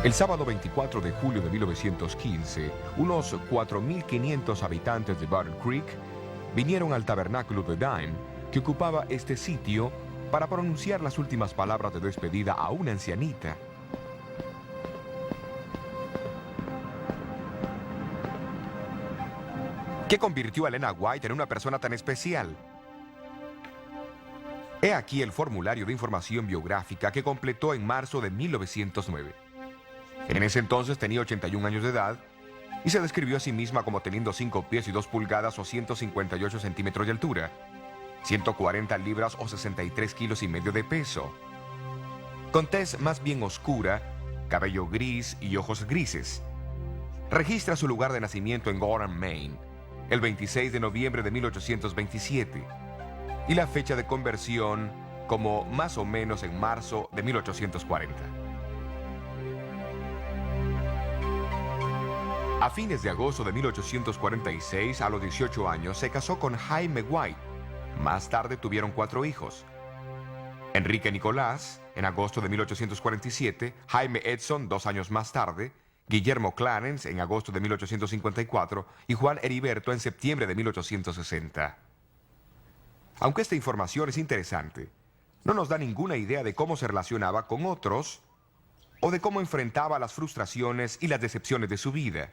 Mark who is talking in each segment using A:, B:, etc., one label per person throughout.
A: El sábado 24 de julio de 1915, unos 4.500 habitantes de Battle Creek vinieron al tabernáculo de Dime, que ocupaba este sitio, para pronunciar las últimas palabras de despedida a una ancianita. ¿Qué convirtió a Elena White en una persona tan especial? He aquí el formulario de información biográfica que completó en marzo de 1909. En ese entonces tenía 81 años de edad y se describió a sí misma como teniendo 5 pies y 2 pulgadas o 158 centímetros de altura, 140 libras o 63 kilos y medio de peso, con tez más bien oscura, cabello gris y ojos grises. Registra su lugar de nacimiento en Gorham, Maine, el 26 de noviembre de 1827, y la fecha de conversión como más o menos en marzo de 1840. A fines de agosto de 1846, a los 18 años, se casó con Jaime White. Más tarde tuvieron 4 hijos. Enrique Nicolás, en agosto de 1847, Jaime Edson, 2 años más tarde, Guillermo Clarence, en agosto de 1854, y Juan Heriberto, en septiembre de 1860. Aunque esta información es interesante, no nos da ninguna idea de cómo se relacionaba con otros o de cómo enfrentaba las frustraciones y las decepciones de su vida.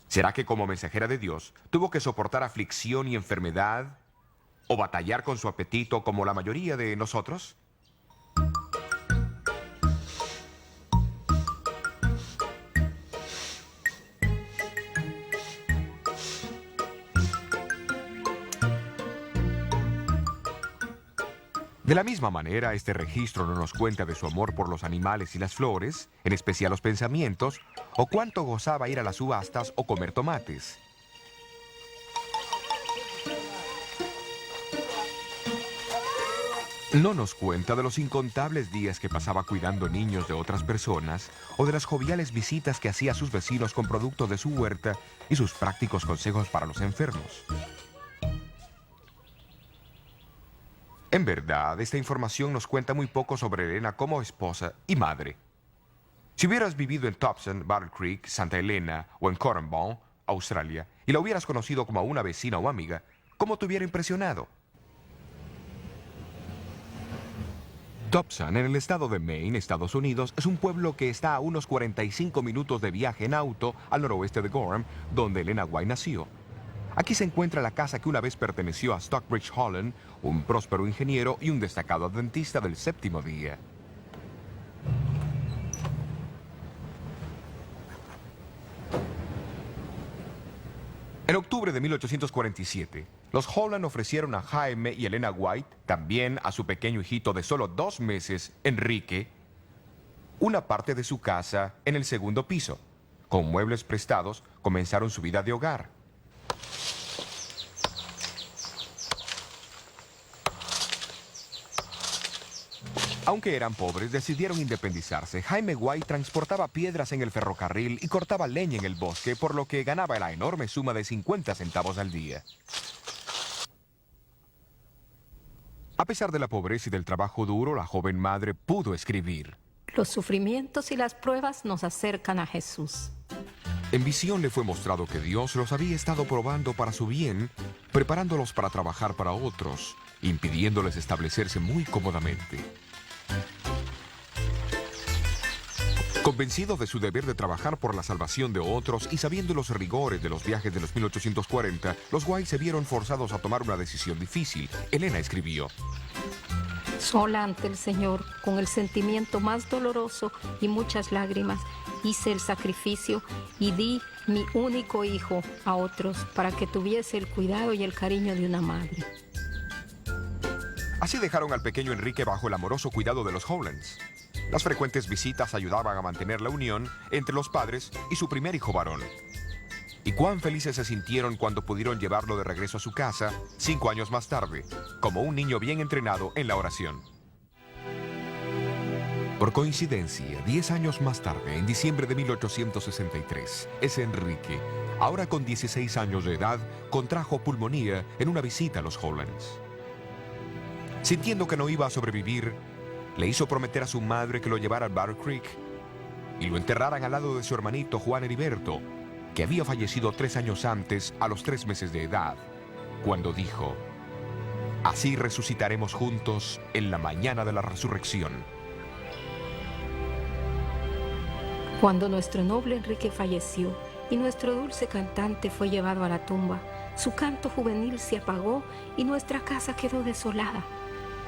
A: ¿Será que como mensajera de Dios tuvo que soportar aflicción y enfermedad o batallar con su apetito como la mayoría de nosotros? De la misma manera, este registro no nos cuenta de su amor por los animales y las flores, en especial los pensamientos, o cuánto gozaba ir a las subastas o comer tomates. No nos cuenta de los incontables días que pasaba cuidando niños de otras personas, o de las joviales visitas que hacía a sus vecinos con productos de su huerta y sus prácticos consejos para los enfermos. En verdad, esta información nos cuenta muy poco sobre Elena como esposa y madre. Si hubieras vivido en Thompson, Battle Creek, Santa Elena o en Cornwall, Australia, y la hubieras conocido como una vecina o amiga, ¿cómo te hubiera impresionado? Thompson, en el estado de Maine, Estados Unidos, es un pueblo que está a unos 45 minutos de viaje en auto al noroeste de Gorham, donde Elena White nació. Aquí se encuentra la casa que una vez perteneció a Stockbridge Holland, un próspero ingeniero y un destacado adventista del séptimo día. En octubre de 1847, los Holland ofrecieron a Jaime y Elena White, también a su pequeño hijito de solo 2 meses, Enrique, una parte de su casa en el segundo piso. Con muebles prestados, comenzaron su vida de hogar. Aunque eran pobres, decidieron independizarse. Jaime White transportaba piedras en el ferrocarril y cortaba leña en el bosque, por lo que ganaba la enorme suma de 50 centavos al día. A pesar de la pobreza y del trabajo duro, la joven madre pudo escribir.
B: Los sufrimientos y las pruebas nos acercan a Jesús.
A: En visión le fue mostrado que Dios los había estado probando para su bien, preparándolos para trabajar para otros, impidiéndoles establecerse muy cómodamente. Convencido de su deber de trabajar por la salvación de otros y sabiendo los rigores de los viajes de los 1840, los White se vieron forzados a tomar una decisión difícil. Elena escribió:
B: Sola ante el Señor, con el sentimiento más doloroso y muchas lágrimas, hice el sacrificio y di mi único hijo a otros para que tuviese el cuidado y el cariño de una madre.
A: Así dejaron al pequeño Enrique bajo el amoroso cuidado de los Hollands. Las frecuentes visitas ayudaban a mantener la unión entre los padres y su primer hijo varón. Y cuán felices se sintieron cuando pudieron llevarlo de regreso a su casa 5 años más tarde, como un niño bien entrenado en la oración. Por coincidencia, 10 años más tarde, en diciembre de 1863, ese Enrique, ahora con 16 años de edad, contrajo pulmonía en una visita a los Hollands. Sintiendo que no iba a sobrevivir, le hizo prometer a su madre que lo llevara al Battle Creek. y lo enterraran al lado de su hermanito Juan Heriberto, que había fallecido 3 años antes a los 3 meses de edad, cuando dijo: así resucitaremos juntos en la mañana de la resurrección.
B: Cuando nuestro noble Enrique falleció y nuestro dulce cantante fue llevado a la tumba, su canto juvenil se apagó y nuestra casa quedó desolada.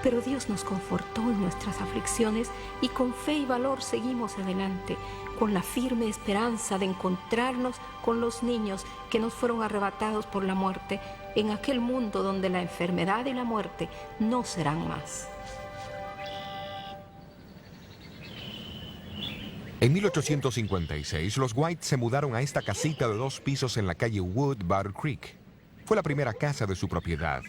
B: Pero Dios nos confortó en nuestras aflicciones y con fe y valor seguimos adelante, con la firme esperanza de encontrarnos con los niños que nos fueron arrebatados por la muerte en aquel mundo donde la enfermedad y la muerte no serán más.
A: En 1856, los White se mudaron a esta casita de 2 pisos en la calle Wood Battle Creek. Fue la primera casa de su propiedad.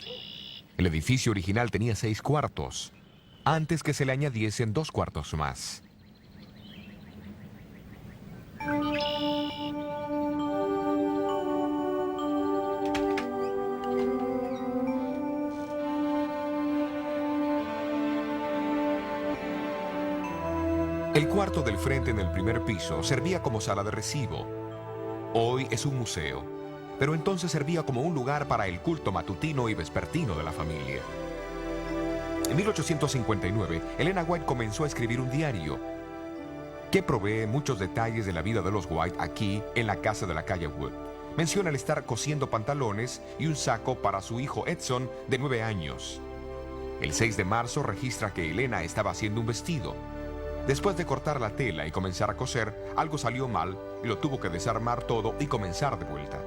A: El edificio original tenía 6 cuartos, antes que se le añadiesen 2 cuartos más. El cuarto del frente en el primer piso servía como sala de recibo. Hoy es un museo, pero entonces servía como un lugar para el culto matutino y vespertino de la familia. En 1859, Elena White comenzó a escribir un diario que provee muchos detalles de la vida de los White aquí en la casa de la calle Wood. Menciona el estar cosiendo pantalones y un saco para su hijo Edson, de 9 años. El 6 de marzo registra que Elena estaba haciendo un vestido. Después de cortar la tela y comenzar a coser, algo salió mal y lo tuvo que desarmar todo y comenzar de vuelta.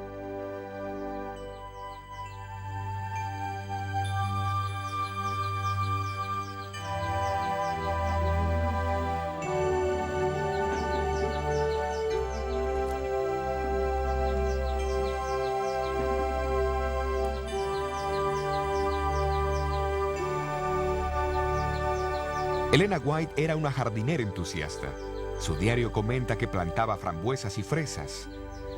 A: Elena White era una jardinera entusiasta. Su diario comenta que plantaba frambuesas y fresas.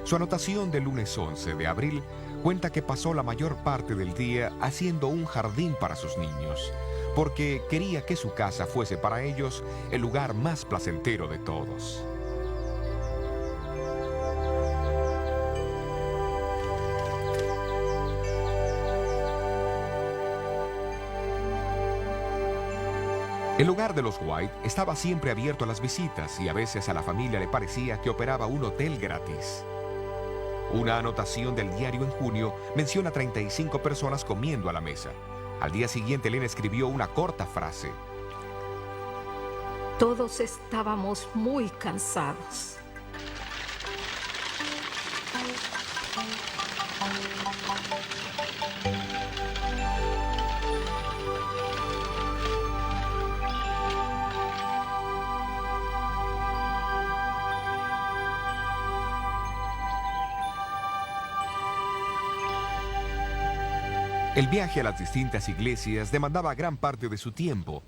A: Su anotación del lunes 11 de abril cuenta que pasó la mayor parte del día haciendo un jardín para sus niños, porque quería que su casa fuese para ellos el lugar más placentero de todos. El hogar de los White estaba siempre abierto a las visitas y a veces a la familia le parecía que operaba un hotel gratis. Una anotación del diario en junio menciona 35 personas comiendo a la mesa. Al día siguiente, Elena escribió una corta frase:
B: todos estábamos muy cansados.
A: El viaje a las distintas iglesias demandaba gran parte de su tiempo.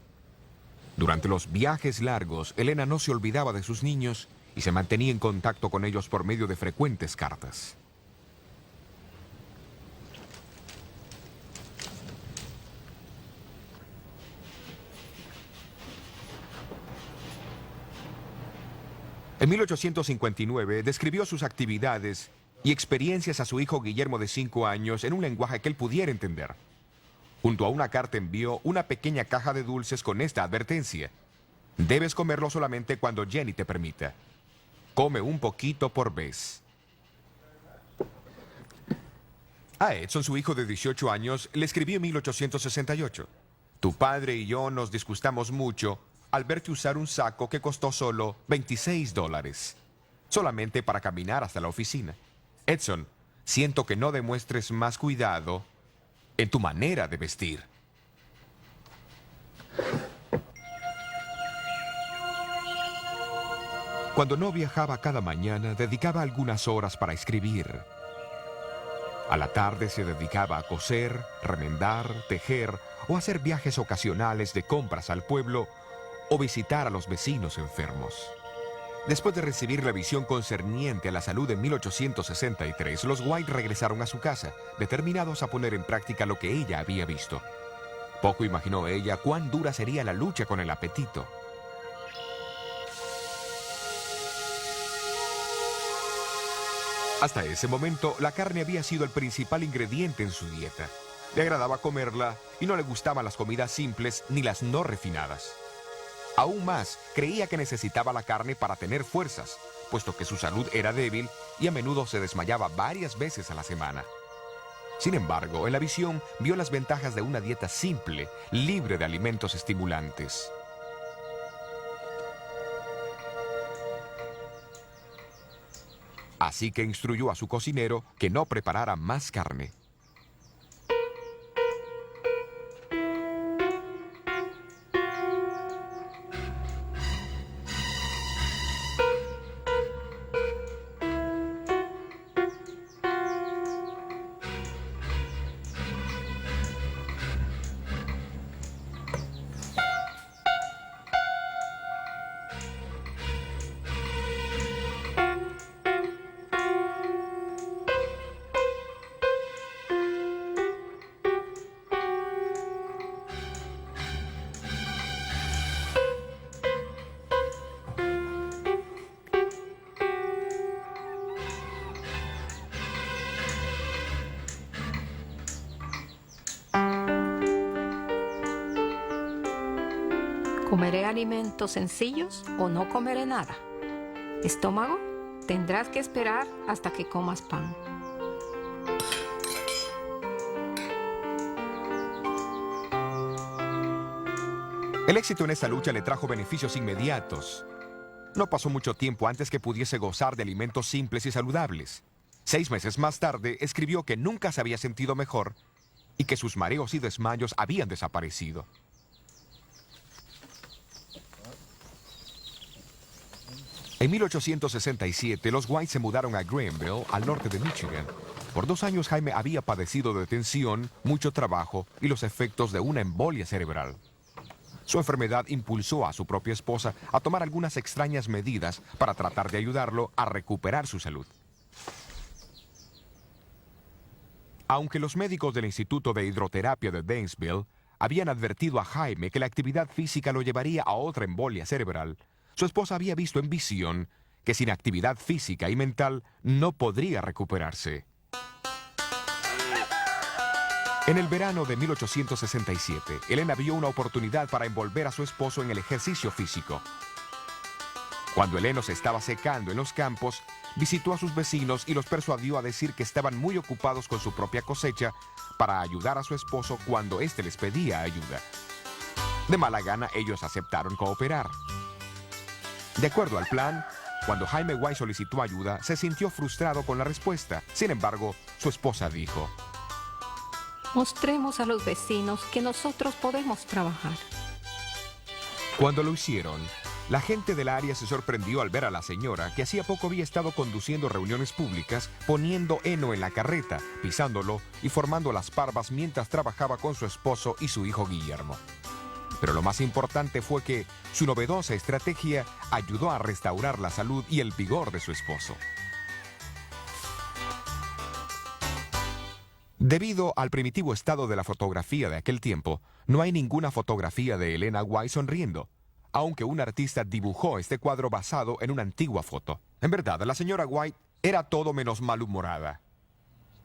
A: Durante los viajes largos, Elena no se olvidaba de sus niños y se mantenía en contacto con ellos por medio de frecuentes cartas. En 1859 describió sus actividades y experiencias a su hijo Guillermo de 5 años en un lenguaje que él pudiera entender. Junto a una carta envió una pequeña caja de dulces con esta advertencia: debes comerlo solamente cuando Jenny te permita. Come un poquito por vez. A Edson, su hijo de 18 años, le escribió en 1868: tu padre y yo nos disgustamos mucho al verte usar un saco que costó solo $26, solamente para caminar hasta la oficina. Edson, siento que no demuestres más cuidado en tu manera de vestir. Cuando no viajaba cada mañana, dedicaba algunas horas para escribir. A la tarde se dedicaba a coser, remendar, tejer o hacer viajes ocasionales de compras al pueblo o visitar a los vecinos enfermos. Después de recibir la visión concerniente a la salud en 1863, los White regresaron a su casa, determinados a poner en práctica lo que ella había visto. Poco imaginó ella cuán dura sería la lucha con el apetito. Hasta ese momento, la carne había sido el principal ingrediente en su dieta. Le agradaba comerla y no le gustaban las comidas simples ni las no refinadas. Aún más, creía que necesitaba la carne para tener fuerzas, puesto que su salud era débil y a menudo se desmayaba varias veces a la semana. Sin embargo, en la visión vio las ventajas de una dieta simple, libre de alimentos estimulantes. Así que instruyó a su cocinero que no preparara más carne.
B: ¿Comeré alimentos sencillos o no comeré nada? Estómago, tendrás que esperar hasta que comas pan.
A: El éxito en esta lucha le trajo beneficios inmediatos. No pasó mucho tiempo antes que pudiese gozar de alimentos simples y saludables. 6 meses más tarde, escribió que nunca se había sentido mejor y que sus mareos y desmayos habían desaparecido. En 1867, los White se mudaron a Greenville, al norte de Michigan. Por 2 años, Jaime había padecido de tensión, mucho trabajo y los efectos de una embolia cerebral. Su enfermedad impulsó a su propia esposa a tomar algunas extrañas medidas para tratar de ayudarlo a recuperar su salud. Aunque los médicos del Instituto de Hidroterapia de Danesville habían advertido a Jaime que la actividad física lo llevaría a otra embolia cerebral, su esposa había visto en visión que sin actividad física y mental no podría recuperarse. En el verano de 1867, Elena vio una oportunidad para envolver a su esposo en el ejercicio físico. Cuando el heno se estaba secando en los campos, visitó a sus vecinos y los persuadió a decir que estaban muy ocupados con su propia cosecha para ayudar a su esposo cuando éste les pedía ayuda. De mala gana, ellos aceptaron cooperar. De acuerdo al plan, cuando Jaime White solicitó ayuda, se sintió frustrado con la respuesta. Sin embargo, su esposa dijo:
B: Mostremos a los vecinos que nosotros podemos trabajar.
A: Cuando lo hicieron, la gente del área se sorprendió al ver a la señora, que hacía poco había estado conduciendo reuniones públicas, poniendo heno en la carreta, pisándolo y formando las parvas mientras trabajaba con su esposo y su hijo Guillermo. Pero lo más importante fue que su novedosa estrategia ayudó a restaurar la salud y el vigor de su esposo. Debido al primitivo estado de la fotografía de aquel tiempo, no hay ninguna fotografía de Elena White sonriendo, aunque un artista dibujó este cuadro basado en una antigua foto. En verdad, la señora White era todo menos malhumorada.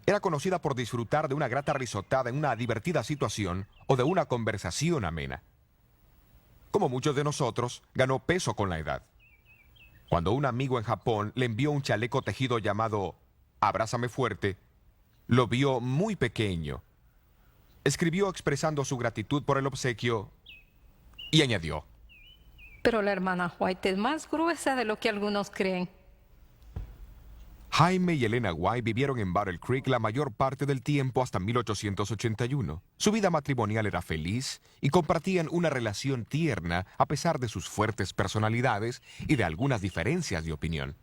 A: Era conocida por disfrutar de una grata risotada en una divertida situación o de una conversación amena. Como muchos de nosotros, ganó peso con la edad. Cuando un amigo en Japón le envió un chaleco tejido llamado Abrázame fuerte, lo vio muy pequeño. Escribió expresando su gratitud por el obsequio y añadió:
B: Pero la hermana White es más gruesa de lo que algunos creen.
A: Jaime y Elena White vivieron en Battle Creek la mayor parte del tiempo hasta 1881. Su vida matrimonial era feliz y compartían una relación tierna a pesar de sus fuertes personalidades y de algunas diferencias de opinión.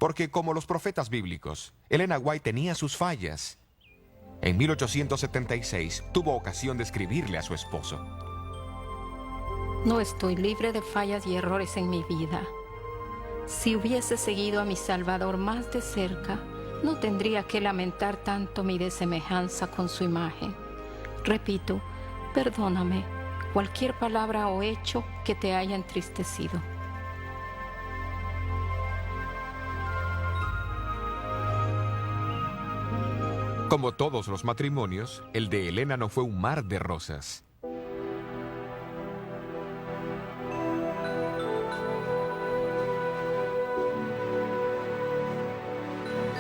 A: Porque, como los profetas bíblicos, Elena White tenía sus fallas. En 1876 tuvo ocasión de escribirle a su esposo:
B: No estoy libre de fallas y errores en mi vida. Si hubiese seguido a mi Salvador más de cerca, no tendría que lamentar tanto mi desemejanza con su imagen. Repito, perdóname cualquier palabra o hecho que te haya entristecido.
A: Como todos los matrimonios, el de Elena no fue un mar de rosas.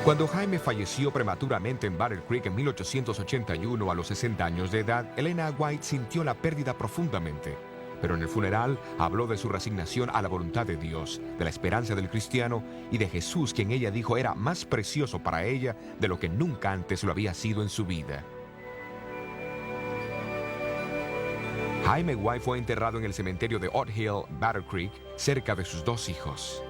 A: Cuando Jaime falleció prematuramente en Battle Creek en 1881 a los 60 años de edad, Elena White sintió la pérdida profundamente. Pero en el funeral habló de su resignación a la voluntad de Dios, de la esperanza del cristiano y de Jesús, quien ella dijo era más precioso para ella de lo que nunca antes lo había sido en su vida. Jaime White fue enterrado en el cementerio de Odd Hill, Battle Creek, cerca de sus dos hijos.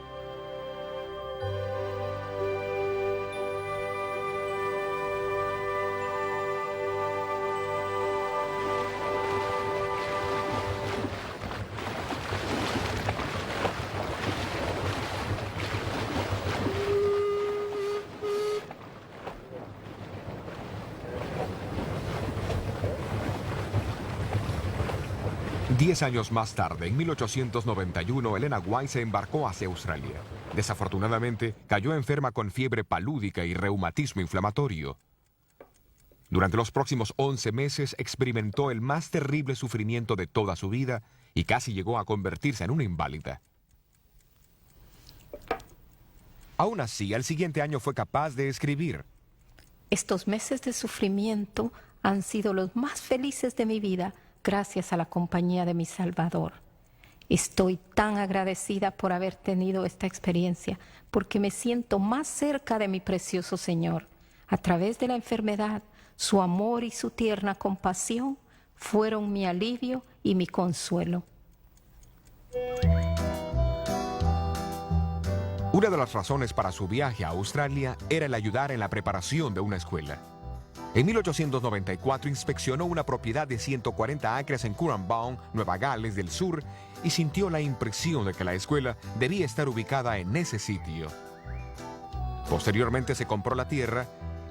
A: Diez años más tarde, en 1891, Elena White se embarcó hacia Australia. Desafortunadamente, cayó enferma con fiebre palúdica y reumatismo inflamatorio. Durante los próximos 11 meses experimentó el más terrible sufrimiento de toda su vida y casi llegó a convertirse en una inválida. Aún así, al siguiente año fue capaz de escribir:
B: Estos meses de sufrimiento han sido los más felices de mi vida, gracias a la compañía de mi Salvador. Estoy tan agradecida por haber tenido esta experiencia, porque me siento más cerca de mi precioso Señor. A través de la enfermedad, su amor y su tierna compasión fueron mi alivio y mi consuelo.
A: Una de las razones para su viaje a Australia era el ayudar en la preparación de una escuela. En 1894 inspeccionó una propiedad de 140 acres en Currambone, Nueva Gales del Sur, y sintió la impresión de que la escuela debía estar ubicada en ese sitio. Posteriormente se compró la tierra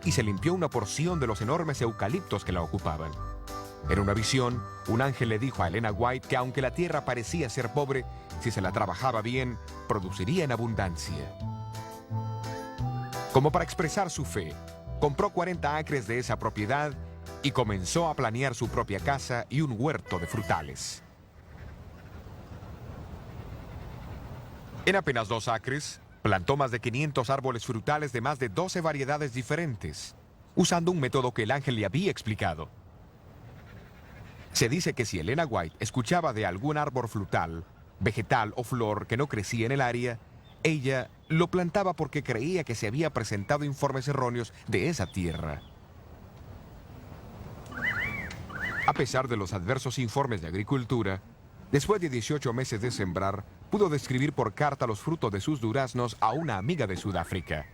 A: y se limpió una porción de los enormes eucaliptos que la ocupaban. En una visión, un ángel le dijo a Elena White que aunque la tierra parecía ser pobre, si se la trabajaba bien, produciría en abundancia. Como para expresar su fe, compró 40 acres de esa propiedad y comenzó a planear su propia casa y un huerto de frutales. En apenas 2 acres, plantó más de 500 árboles frutales de más de 12 variedades diferentes, usando un método que el ángel le había explicado. Se dice que si Elena White escuchaba de algún árbol frutal, vegetal o flor que no crecía en el área, ella lo plantaba porque creía que se había presentado informes erróneos de esa tierra. A pesar de los adversos informes de agricultura, después de 18 meses de sembrar, pudo describir por carta los frutos de sus duraznos a una amiga de Sudáfrica.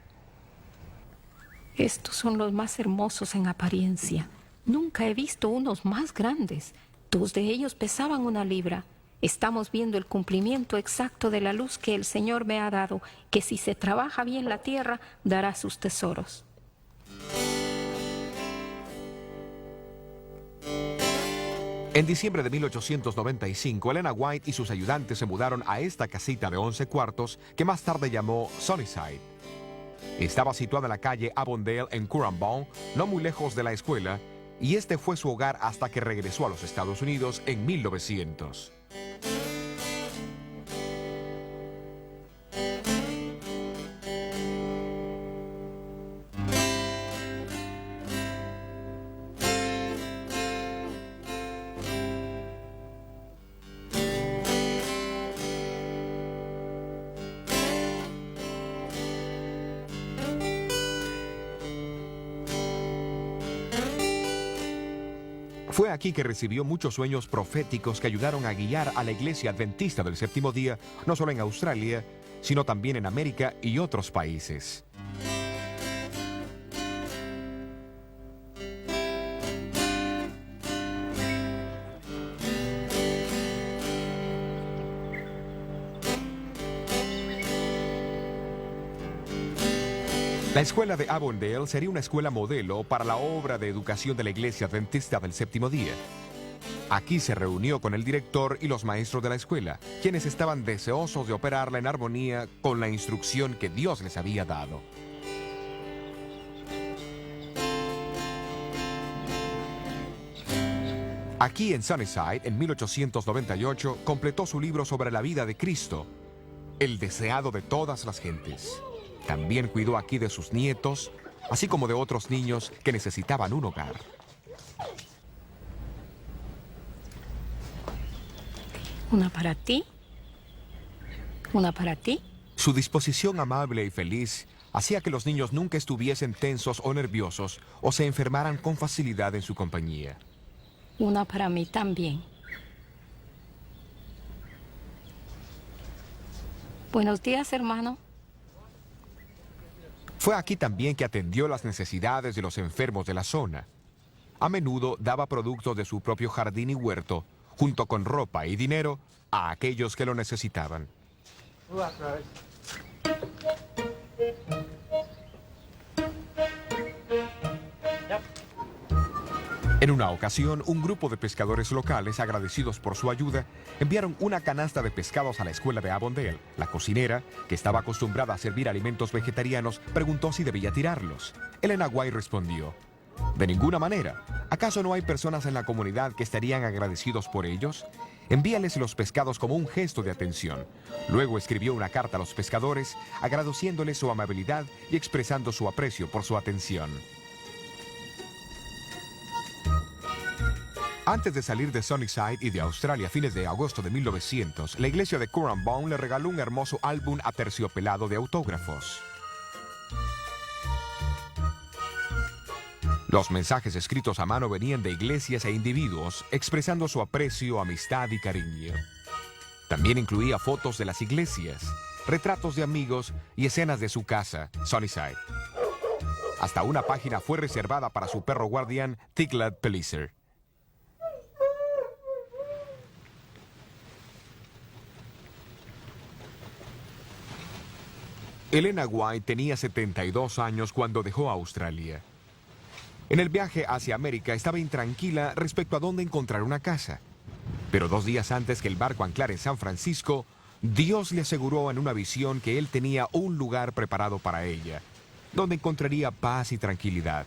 B: Estos son los más hermosos en apariencia. Nunca he visto unos más grandes. 2 de ellos pesaban 1 libra. Estamos viendo el cumplimiento exacto de la luz que el Señor me ha dado, que si se trabaja bien la tierra, dará sus tesoros.
A: En diciembre de 1895, Elena White y sus ayudantes se mudaron a esta casita de 11 cuartos que más tarde llamó Sunnyside. Estaba situada en la calle Avondale en Currambone, no muy lejos de la escuela, y este fue su hogar hasta que regresó a los Estados Unidos en 1900. Fue aquí que recibió muchos sueños proféticos que ayudaron a guiar a la Iglesia Adventista del Séptimo Día, no solo en Australia, sino también en América y otros países. La escuela de Avondale sería una escuela modelo para la obra de educación de la Iglesia Adventista del Séptimo Día. Aquí se reunió con el director y los maestros de la escuela, quienes estaban deseosos de operarla en armonía con la instrucción que Dios les había dado. Aquí en Sunnyside, en 1898, completó su libro sobre la vida de Cristo, el deseado de todas las gentes. También cuidó aquí de sus nietos, así como de otros niños que necesitaban un hogar.
B: Una para ti. Una para ti.
A: Su disposición amable y feliz hacía que los niños nunca estuviesen tensos o nerviosos o se enfermaran con facilidad en su compañía.
B: Una para mí también. Buenos días, hermano.
A: Fue aquí también que atendió las necesidades de los enfermos de la zona. A menudo daba productos de su propio jardín y huerto, junto con ropa y dinero, a aquellos que lo necesitaban. En una ocasión, un grupo de pescadores locales, agradecidos por su ayuda, enviaron una canasta de pescados a la escuela de Avondale. La cocinera, que estaba acostumbrada a servir alimentos vegetarianos, preguntó si debía tirarlos. Elena White respondió: «De ninguna manera. ¿Acaso no hay personas en la comunidad que estarían agradecidos por ellos? Envíales los pescados como un gesto de atención». Luego escribió una carta a los pescadores, agradeciéndoles su amabilidad y expresando su aprecio por su atención. Antes de salir de Sunnyside y de Australia a fines de agosto de 1900, la iglesia de Currumbine le regaló un hermoso álbum aterciopelado de autógrafos. Los mensajes escritos a mano venían de iglesias e individuos expresando su aprecio, amistad y cariño. También incluía fotos de las iglesias, retratos de amigos y escenas de su casa, Sunnyside. Hasta una página fue reservada para su perro guardián, Tiglath Pileser. Elena White tenía 72 años cuando dejó Australia. En el viaje hacia América estaba intranquila respecto a dónde encontrar una casa. Pero 2 días antes que el barco anclara en San Francisco, Dios le aseguró en una visión que él tenía un lugar preparado para ella, donde encontraría paz y tranquilidad.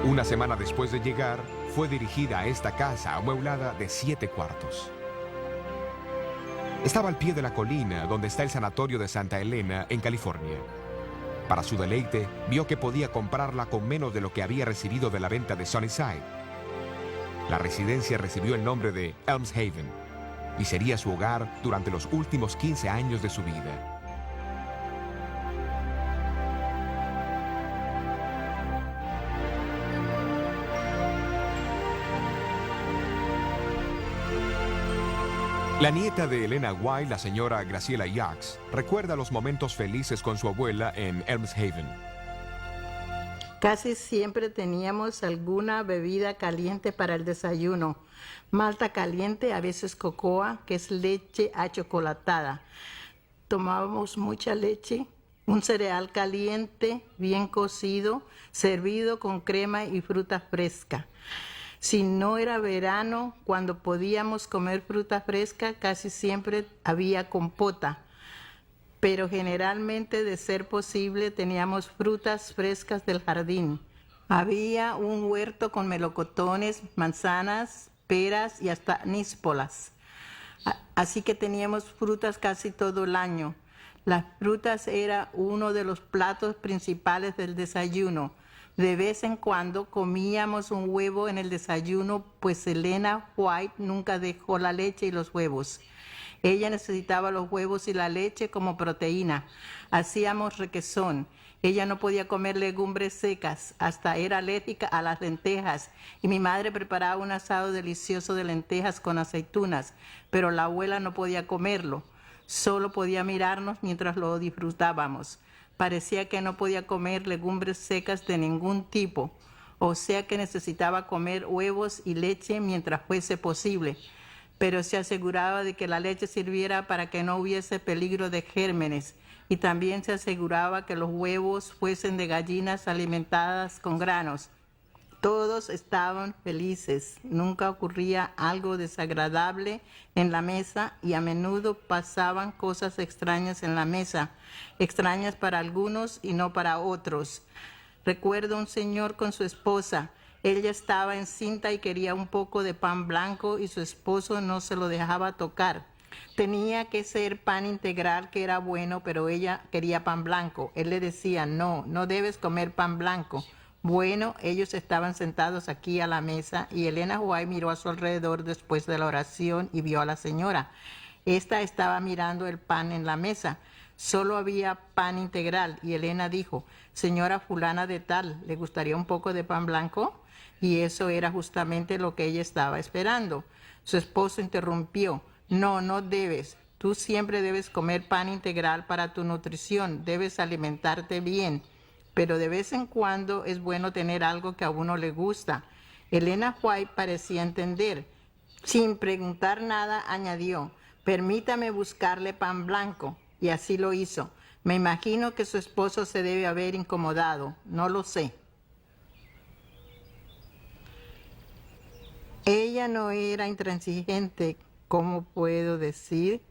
A: Una semana después de llegar, fue dirigida a esta casa amueblada de 7 cuartos. Estaba al pie de la colina donde está el sanatorio de Santa Elena, en California. Para su deleite, vio que podía comprarla con menos de lo que había recibido de la venta de Sunnyside. La residencia recibió el nombre de Elms Haven y sería su hogar durante los últimos 15 años de su vida. La nieta de Elena White, la señora Graciela Yax, recuerda los momentos felices con su abuela en Elms Haven.
C: Casi siempre teníamos alguna bebida caliente para el desayuno. Malta caliente, a veces cocoa, que es leche achocolatada. Tomábamos mucha leche, un cereal caliente, bien cocido, servido con crema y fruta fresca. Si no era verano, cuando podíamos comer fruta fresca, casi siempre había compota. Pero generalmente, de ser posible, teníamos frutas frescas del jardín. Había un huerto con melocotones, manzanas, peras y hasta níspolas. Así que teníamos frutas casi todo el año. Las frutas era uno de los platos principales del desayuno. De vez en cuando comíamos un huevo en el desayuno, pues Elena White nunca dejó la leche y los huevos. Ella necesitaba los huevos y la leche como proteína. Hacíamos requesón. Ella no podía comer legumbres secas, hasta era alérgica a las lentejas. Y mi madre preparaba un asado delicioso de lentejas con aceitunas, pero la abuela no podía comerlo. Solo podía mirarnos mientras lo disfrutábamos. Parecía que no podía comer legumbres secas de ningún tipo, o sea que necesitaba comer huevos y leche mientras fuese posible, pero se aseguraba de que la leche sirviera para que no hubiese peligro de gérmenes, y también se aseguraba que los huevos fuesen de gallinas alimentadas con granos. Todos estaban felices, nunca ocurría algo desagradable en la mesa y a menudo pasaban cosas extrañas en la mesa, extrañas para algunos y no para otros. Recuerdo un señor con su esposa. Ella estaba encinta y quería un poco de pan blanco y su esposo no se lo dejaba tocar. Tenía que ser pan integral, que era bueno, pero ella quería pan blanco. Él le decía, no debes comer pan blanco. Bueno, ellos estaban sentados aquí a la mesa y Elena White miró a su alrededor después de la oración y vio a la señora. Esta estaba mirando el pan en la mesa. Solo había pan integral y Elena dijo, señora fulana de tal, ¿le gustaría un poco de pan blanco? Y eso era justamente lo que ella estaba esperando. Su esposo interrumpió, no debes. Tú siempre debes comer pan integral para tu nutrición, debes alimentarte bien. Pero de vez en cuando es bueno tener algo que a uno le gusta. Elena White parecía entender. Sin preguntar nada, añadió, permítame buscarle pan blanco. Y así lo hizo. Me imagino que su esposo se debe haber incomodado. No lo sé. Ella no era intransigente, ¿cómo puedo decir?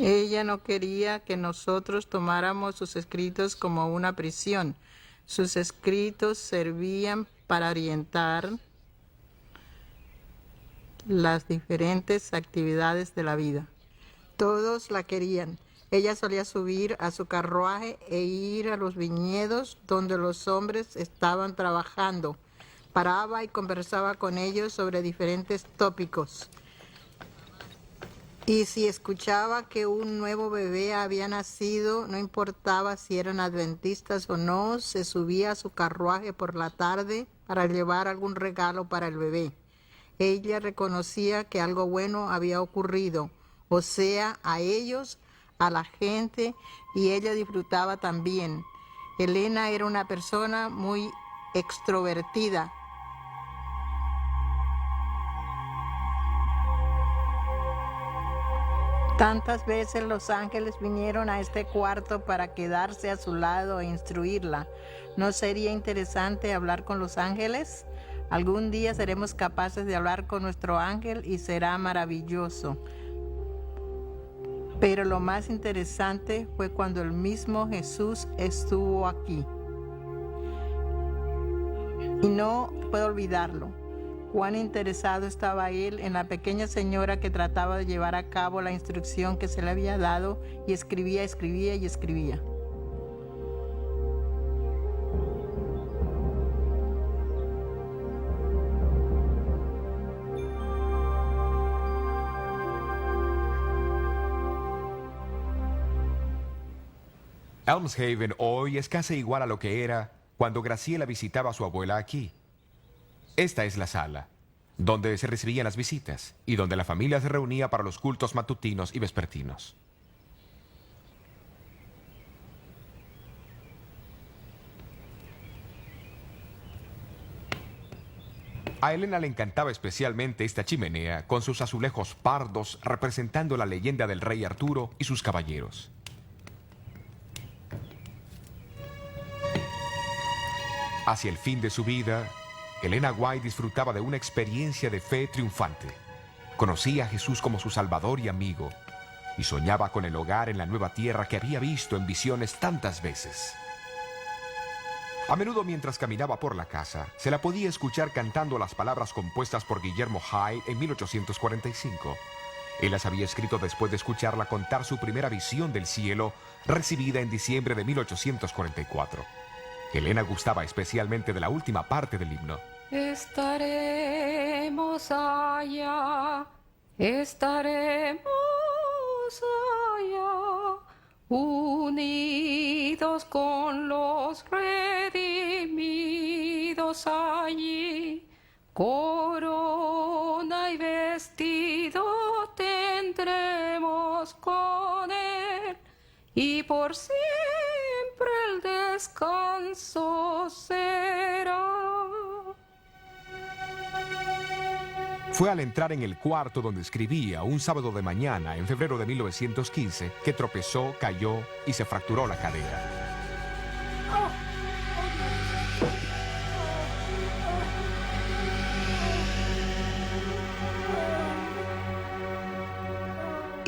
C: Ella no quería que nosotros tomáramos sus escritos como una prisión. Sus escritos servían para orientar las diferentes actividades de la vida. Todos la querían. Ella solía subir a su carruaje e ir a los viñedos donde los hombres estaban trabajando. Paraba y conversaba con ellos sobre diferentes tópicos. Y si escuchaba que un nuevo bebé había nacido, no importaba si eran adventistas o no, se subía a su carruaje por la tarde para llevar algún regalo para el bebé. Ella reconocía que algo bueno había ocurrido, o sea, a ellos, a la gente, y ella disfrutaba también. Elena era una persona muy extrovertida. Tantas veces los ángeles vinieron a este cuarto para quedarse a su lado e instruirla. ¿No sería interesante hablar con los ángeles? Algún día seremos capaces de hablar con nuestro ángel y será maravilloso. Pero lo más interesante fue cuando el mismo Jesús estuvo aquí. Y no puedo olvidarlo. Cuán interesado estaba él en la pequeña señora que trataba de llevar a cabo la instrucción que se le había dado y escribía.
A: Elmshaven hoy es casi igual a lo que era cuando Graciela visitaba a su abuela aquí. Esta es la sala, donde se recibían las visitas y donde la familia se reunía para los cultos matutinos y vespertinos. A Elena le encantaba especialmente esta chimenea con sus azulejos pardos representando la leyenda del rey Arturo y sus caballeros. Hacia el fin de su vida, Elena White disfrutaba de una experiencia de fe triunfante. Conocía a Jesús como su Salvador y amigo, y soñaba con el hogar en la nueva tierra que había visto en visiones tantas veces. A menudo mientras caminaba por la casa, se la podía escuchar cantando las palabras compuestas por Guillermo Hyde en 1845. Él las había escrito después de escucharla contar su primera visión del cielo, recibida en diciembre de 1844. Elena gustaba especialmente de la última parte del himno.
B: Estaremos allá, unidos con los redimidos allí. Corona y vestido tendremos con él, y por siempre el descanso será.
A: Fue al entrar en el cuarto donde escribía un sábado de mañana en febrero de 1915 que tropezó, cayó y se fracturó la cadera.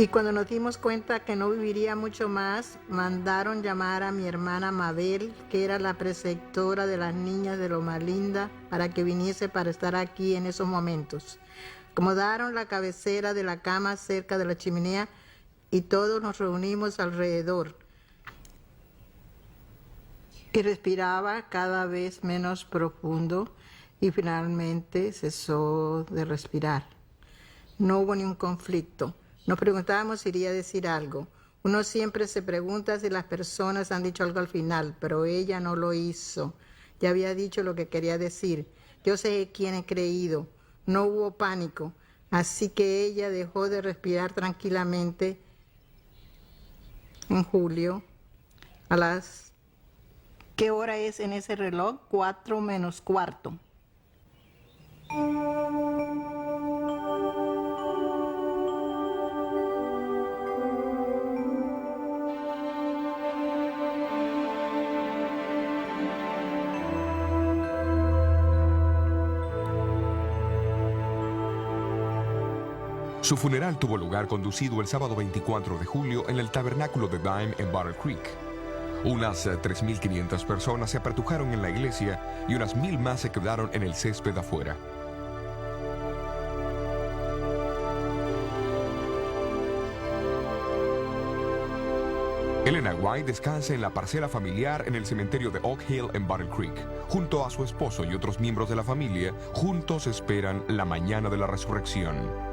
C: Y cuando nos dimos cuenta que no viviría mucho más, mandaron llamar a mi hermana Mabel, que era la preceptora de las niñas de Loma Linda, para que viniese para estar aquí en esos momentos. Acomodaron la cabecera de la cama cerca de la chimenea y todos nos reunimos alrededor. Y respiraba cada vez menos profundo y finalmente cesó de respirar. No hubo ni un conflicto. Nos preguntábamos si iría a decir algo. Uno siempre se pregunta si las personas han dicho algo al final, pero ella no lo hizo. Ya había dicho lo que quería decir. Yo sé quién he creído. No hubo pánico. Así que ella dejó de respirar tranquilamente en julio a las... ¿Qué hora es en ese reloj? 4 menos cuarto.
A: Su funeral tuvo lugar conducido el sábado 24 de julio en el tabernáculo de Dime en Battle Creek. Unas 3.500 personas se apertujaron en la iglesia y unas 1.000 más se quedaron en el césped afuera. Elena White descansa en la parcela familiar en el cementerio de Oak Hill en Battle Creek. Junto a su esposo y otros miembros de la familia, juntos esperan la mañana de la resurrección.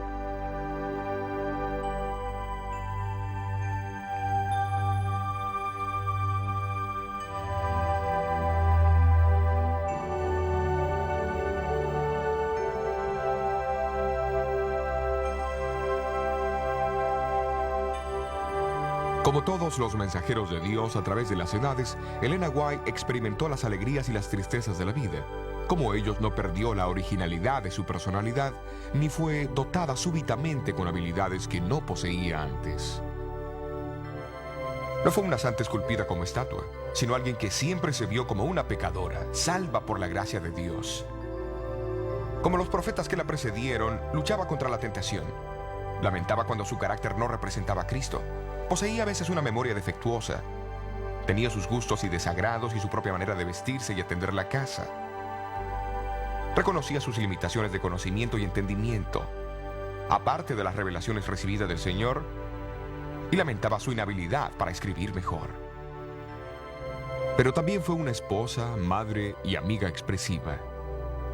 A: Como todos los mensajeros de Dios a través de las edades, Elena White experimentó las alegrías y las tristezas de la vida. Como ellos, no perdió la originalidad de su personalidad, ni fue dotada súbitamente con habilidades que no poseía antes. No fue una santa esculpida como estatua, sino alguien que siempre se vio como una pecadora, salva por la gracia de Dios. Como los profetas que la precedieron, luchaba contra la tentación. Lamentaba cuando su carácter no representaba a Cristo. Poseía a veces una memoria defectuosa. Tenía sus gustos y desagrados y su propia manera de vestirse y atender la casa. Reconocía sus limitaciones de conocimiento y entendimiento, aparte de las revelaciones recibidas del Señor, y lamentaba su inhabilidad para escribir mejor. Pero también fue una esposa, madre y amiga expresiva,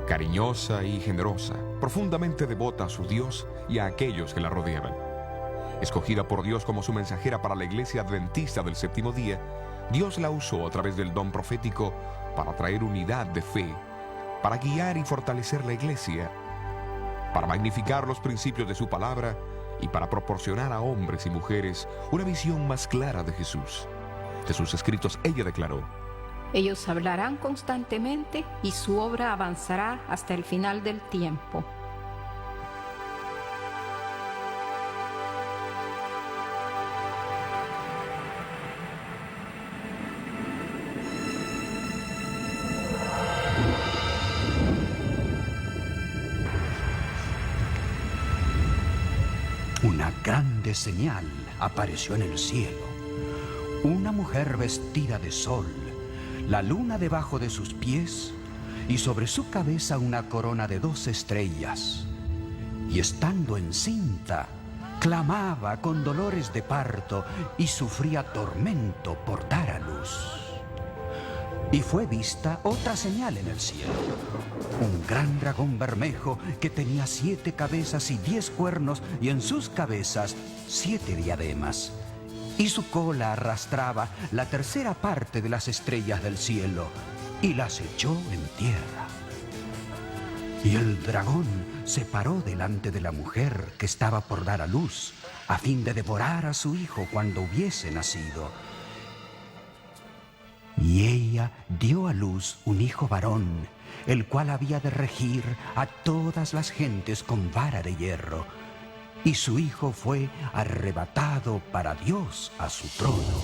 A: cariñosa y generosa, profundamente devota a su Dios y a aquellos que la rodeaban. Escogida por Dios como su mensajera para la iglesia adventista del séptimo día, Dios la usó a través del don profético para traer unidad de fe, para guiar y fortalecer la iglesia, para magnificar los principios de su palabra y para proporcionar a hombres y mujeres una visión más clara de Jesús. De sus escritos ella declaró:
B: ellos hablarán constantemente y su obra avanzará hasta el final del tiempo.
D: Una grande señal apareció en el cielo. Una mujer vestida de sol, la luna debajo de sus pies y sobre su cabeza una corona de 2 estrellas. Y estando encinta, clamaba con dolores de parto y sufría tormento por dar a luz. Y fue vista otra señal en el cielo. Un gran dragón bermejo que tenía 7 cabezas y 10 cuernos y en sus cabezas 7 diademas. Y su cola arrastraba la 1/3 parte de las estrellas del cielo y las echó en tierra. Y el dragón se paró delante de la mujer que estaba por dar a luz, a fin de devorar a su hijo cuando hubiese nacido. Y ella dio a luz un hijo varón, el cual había de regir a todas las gentes con vara de hierro. Y su hijo fue arrebatado para Dios a su trono.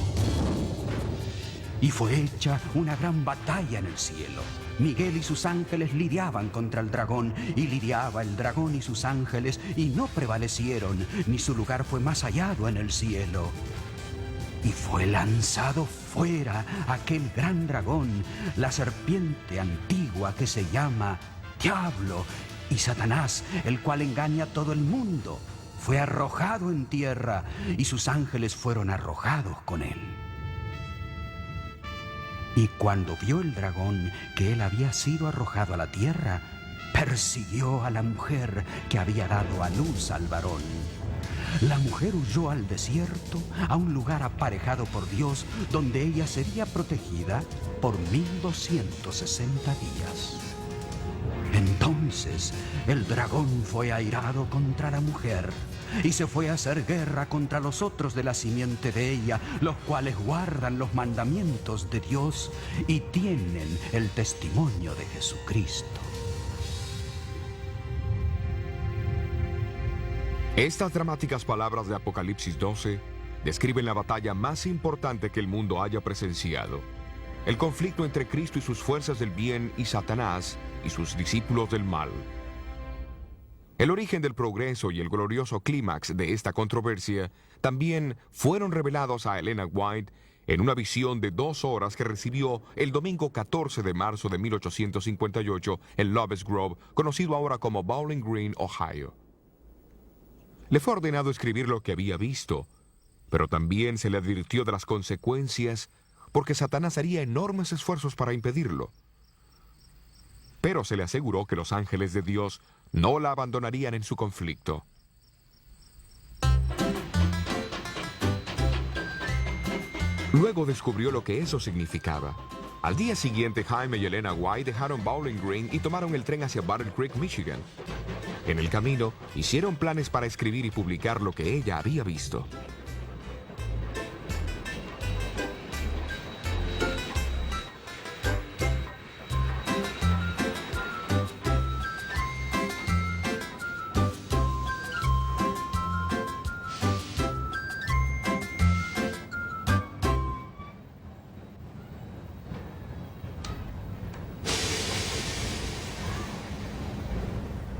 D: Y fue hecha una gran batalla en el cielo. Miguel y sus ángeles lidiaban contra el dragón, y lidiaba el dragón y sus ángeles, y no prevalecieron, ni su lugar fue más hallado en el cielo. Y fue lanzado fuera aquel gran dragón, la serpiente antigua que se llama Diablo y Satanás, el cual engaña a todo el mundo. Fue arrojado en tierra, y sus ángeles fueron arrojados con él. Y cuando vio el dragón que él había sido arrojado a la tierra, persiguió a la mujer que había dado a luz al varón. La mujer huyó al desierto, a un lugar aparejado por Dios, donde ella sería protegida por 1260 días. Entonces el dragón fue airado contra la mujer y se fue a hacer guerra contra los otros de la simiente de ella, los cuales guardan los mandamientos de Dios y tienen el testimonio de Jesucristo.
A: Estas dramáticas palabras de Apocalipsis 12 describen la batalla más importante que el mundo haya presenciado: el conflicto entre Cristo y sus fuerzas del bien y Satanás y sus discípulos del mal. El origen del progreso y el glorioso clímax de esta controversia también fueron revelados a Elena White en una visión de 2 horas que recibió el domingo 14 de marzo de 1858 en Loves Grove, conocido ahora como Bowling Green, Ohio. Le fue ordenado escribir lo que había visto, pero también se le advirtió de las consecuencias porque Satanás haría enormes esfuerzos para impedirlo. Pero se le aseguró que los ángeles de Dios no la abandonarían en su conflicto. Luego descubrió lo que eso significaba. Al día siguiente, Jaime y Elena White dejaron Bowling Green y tomaron el tren hacia Battle Creek, Michigan. En el camino, hicieron planes para escribir y publicar lo que ella había visto.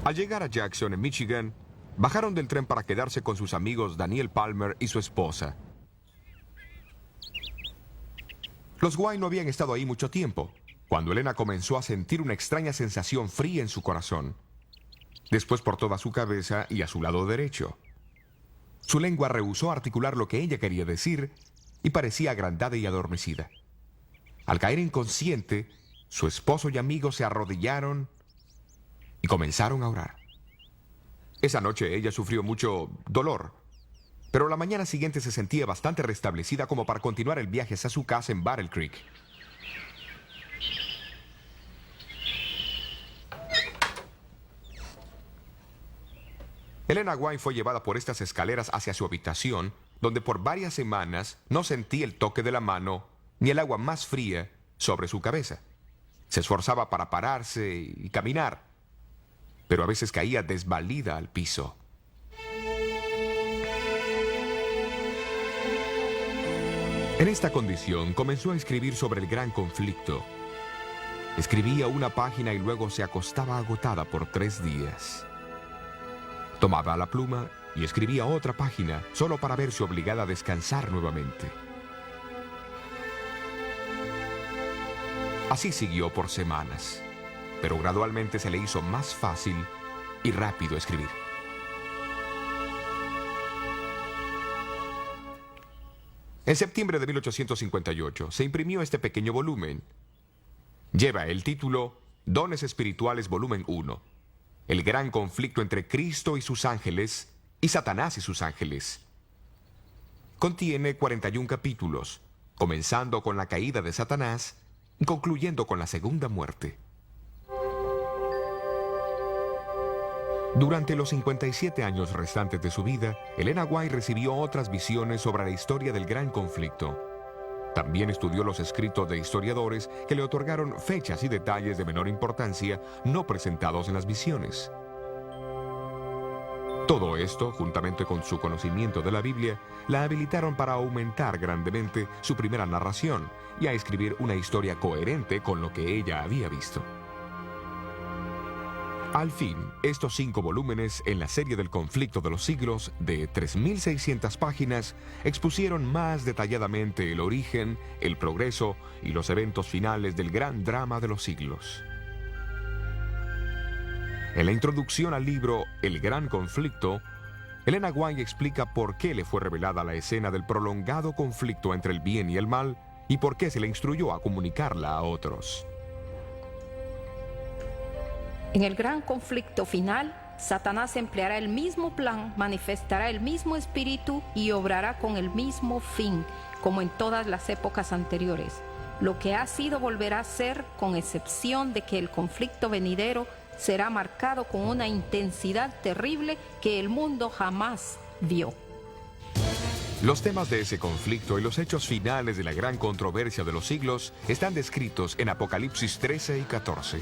A: Al llegar a Jackson, en Michigan, bajaron del tren para quedarse con sus amigos Daniel Palmer y su esposa. Los White no habían estado ahí mucho tiempo, cuando Elena comenzó a sentir una extraña sensación fría en su corazón. Después por toda su cabeza y a su lado derecho. Su lengua rehusó articular lo que ella quería decir y parecía agrandada y adormecida. Al caer inconsciente, su esposo y amigos se arrodillaron y comenzaron a orar. Esa noche ella sufrió mucho dolor, pero la mañana siguiente se sentía bastante restablecida como para continuar el viaje hacia su casa en Battle Creek. Elena White fue llevada por estas escaleras hacia su habitación, donde por varias semanas no sentía el toque de la mano ni el agua más fría sobre su cabeza. Se esforzaba para pararse y caminar, pero a veces caía desvalida al piso. En esta condición comenzó a escribir sobre el gran conflicto. Escribía una página y luego se acostaba agotada por 3 días. Tomaba la pluma y escribía otra página solo para verse obligada a descansar nuevamente. Así siguió por semanas, pero gradualmente se le hizo más fácil y rápido escribir. En septiembre de 1858 se imprimió este pequeño volumen. Lleva el título Dones Espirituales Volumen 1. El gran conflicto entre Cristo y sus ángeles y Satanás y sus ángeles. Contiene 41 capítulos, comenzando con la caída de Satanás y concluyendo con la segunda muerte. Durante los 57 años restantes de su vida, Elena White recibió otras visiones sobre la historia del gran conflicto. También estudió los escritos de historiadores que le otorgaron fechas y detalles de menor importancia no presentados en las visiones. Todo esto, juntamente con su conocimiento de la Biblia, la habilitaron para aumentar grandemente su primera narración y a escribir una historia coherente con lo que ella había visto. Al fin, estos 5 volúmenes en la serie del conflicto de los siglos, de 3.600 páginas, expusieron más detalladamente el origen, el progreso y los eventos finales del gran drama de los siglos. En la introducción al libro El Gran Conflicto, Elena White explica por qué le fue revelada la escena del prolongado conflicto entre el bien y el mal y por qué se le instruyó a comunicarla a otros.
B: En el gran conflicto final, Satanás empleará el mismo plan, manifestará el mismo espíritu y obrará con el mismo fin, como en todas las épocas anteriores. Lo que ha sido volverá a ser, con excepción de que el conflicto venidero será marcado con una intensidad terrible que el mundo jamás vio.
A: Los temas de ese conflicto y los hechos finales de la gran controversia de los siglos están descritos en Apocalipsis 13 y 14.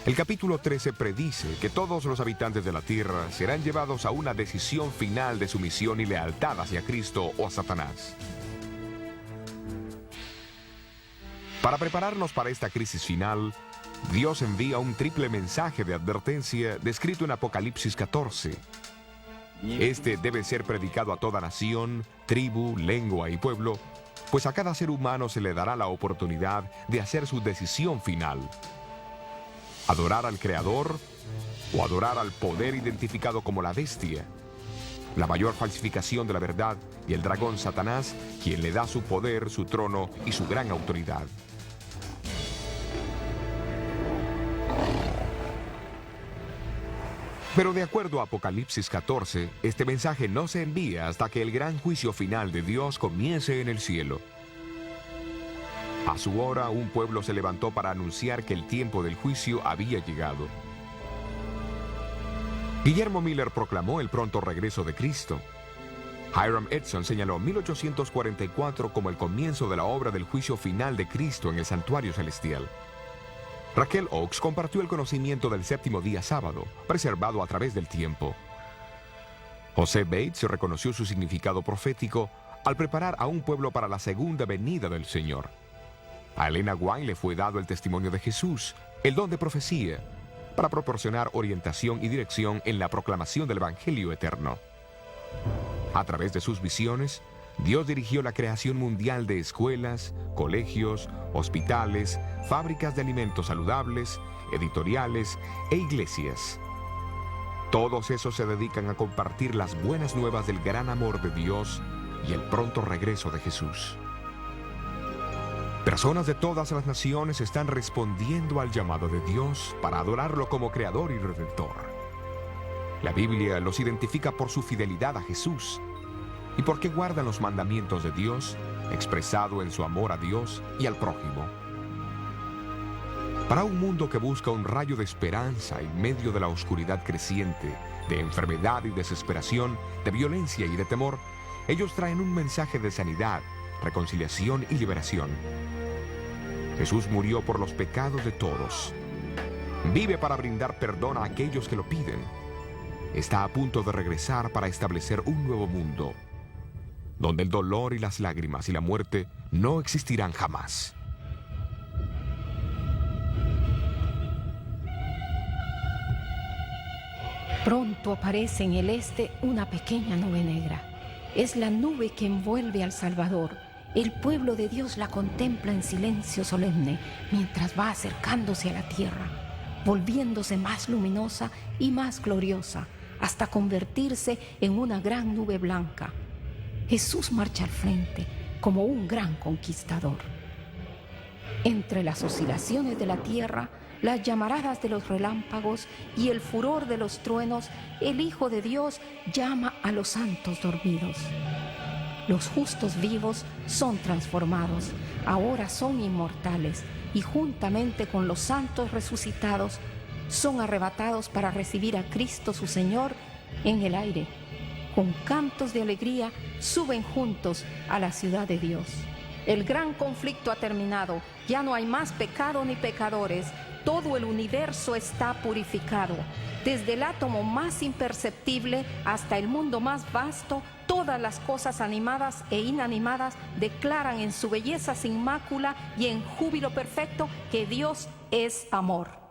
A: El capítulo 13 predice que todos los habitantes de la tierra serán llevados a una decisión final de sumisión y lealtad hacia Cristo o a Satanás. Para prepararnos para esta crisis final, Dios envía un triple mensaje de advertencia descrito en Apocalipsis 14. Este debe ser predicado a toda nación, tribu, lengua y pueblo, pues a cada ser humano se le dará la oportunidad de hacer su decisión final: adorar al Creador o adorar al poder identificado como la bestia, la mayor falsificación de la verdad, y el dragón Satanás, quien le da su poder, su trono y su gran autoridad. Pero de acuerdo a Apocalipsis 14, este mensaje no se envía hasta que el gran juicio final de Dios comience en el cielo. A su hora, un pueblo se levantó para anunciar que el tiempo del juicio había llegado. Guillermo Miller proclamó el pronto regreso de Cristo. Hiram Edson señaló 1844 como el comienzo de la obra del juicio final de Cristo en el santuario celestial. Raquel Oakes compartió el conocimiento del séptimo día sábado, preservado a través del tiempo. José Bates reconoció su significado profético al preparar a un pueblo para la segunda venida del Señor. A Elena White le fue dado el testimonio de Jesús, el don de profecía, para proporcionar orientación y dirección en la proclamación del Evangelio eterno. A través de sus visiones, Dios dirigió la creación mundial de escuelas, colegios, hospitales, fábricas de alimentos saludables, editoriales e iglesias. Todos esos se dedican a compartir las buenas nuevas del gran amor de Dios y el pronto regreso de Jesús. Personas de todas las naciones están respondiendo al llamado de Dios para adorarlo como Creador y Redentor. La Biblia los identifica por su fidelidad a Jesús y porque guardan los mandamientos de Dios, expresado en su amor a Dios y al prójimo. Para un mundo que busca un rayo de esperanza en medio de la oscuridad creciente, de enfermedad y desesperación, de violencia y de temor, ellos traen un mensaje de sanidad, reconciliación y liberación. Jesús murió por los pecados de todos. Vive para brindar perdón a aquellos que lo piden. Está a punto de regresar para establecer un nuevo mundo, donde el dolor y las lágrimas y la muerte no existirán jamás.
B: Pronto aparece en el este una pequeña nube negra. Es la nube que envuelve al Salvador. El pueblo de Dios la contempla en silencio solemne mientras va acercándose a la tierra, volviéndose más luminosa y más gloriosa, hasta convertirse en una gran nube blanca. Jesús marcha al frente como un gran conquistador. Entre las oscilaciones de la tierra, las llamaradas de los relámpagos y el furor de los truenos, el Hijo de Dios llama a los santos dormidos. Los justos vivos son transformados, ahora son inmortales y juntamente con los santos resucitados son arrebatados para recibir a Cristo su Señor en el aire. Con cantos de alegría suben juntos a la ciudad de Dios. El gran conflicto ha terminado, ya no hay más pecado ni pecadores. todo el universo está purificado. Desde el átomo más imperceptible hasta el mundo más vasto, todas las cosas animadas e inanimadas declaran en su belleza sin mácula y en júbilo perfecto que Dios es amor.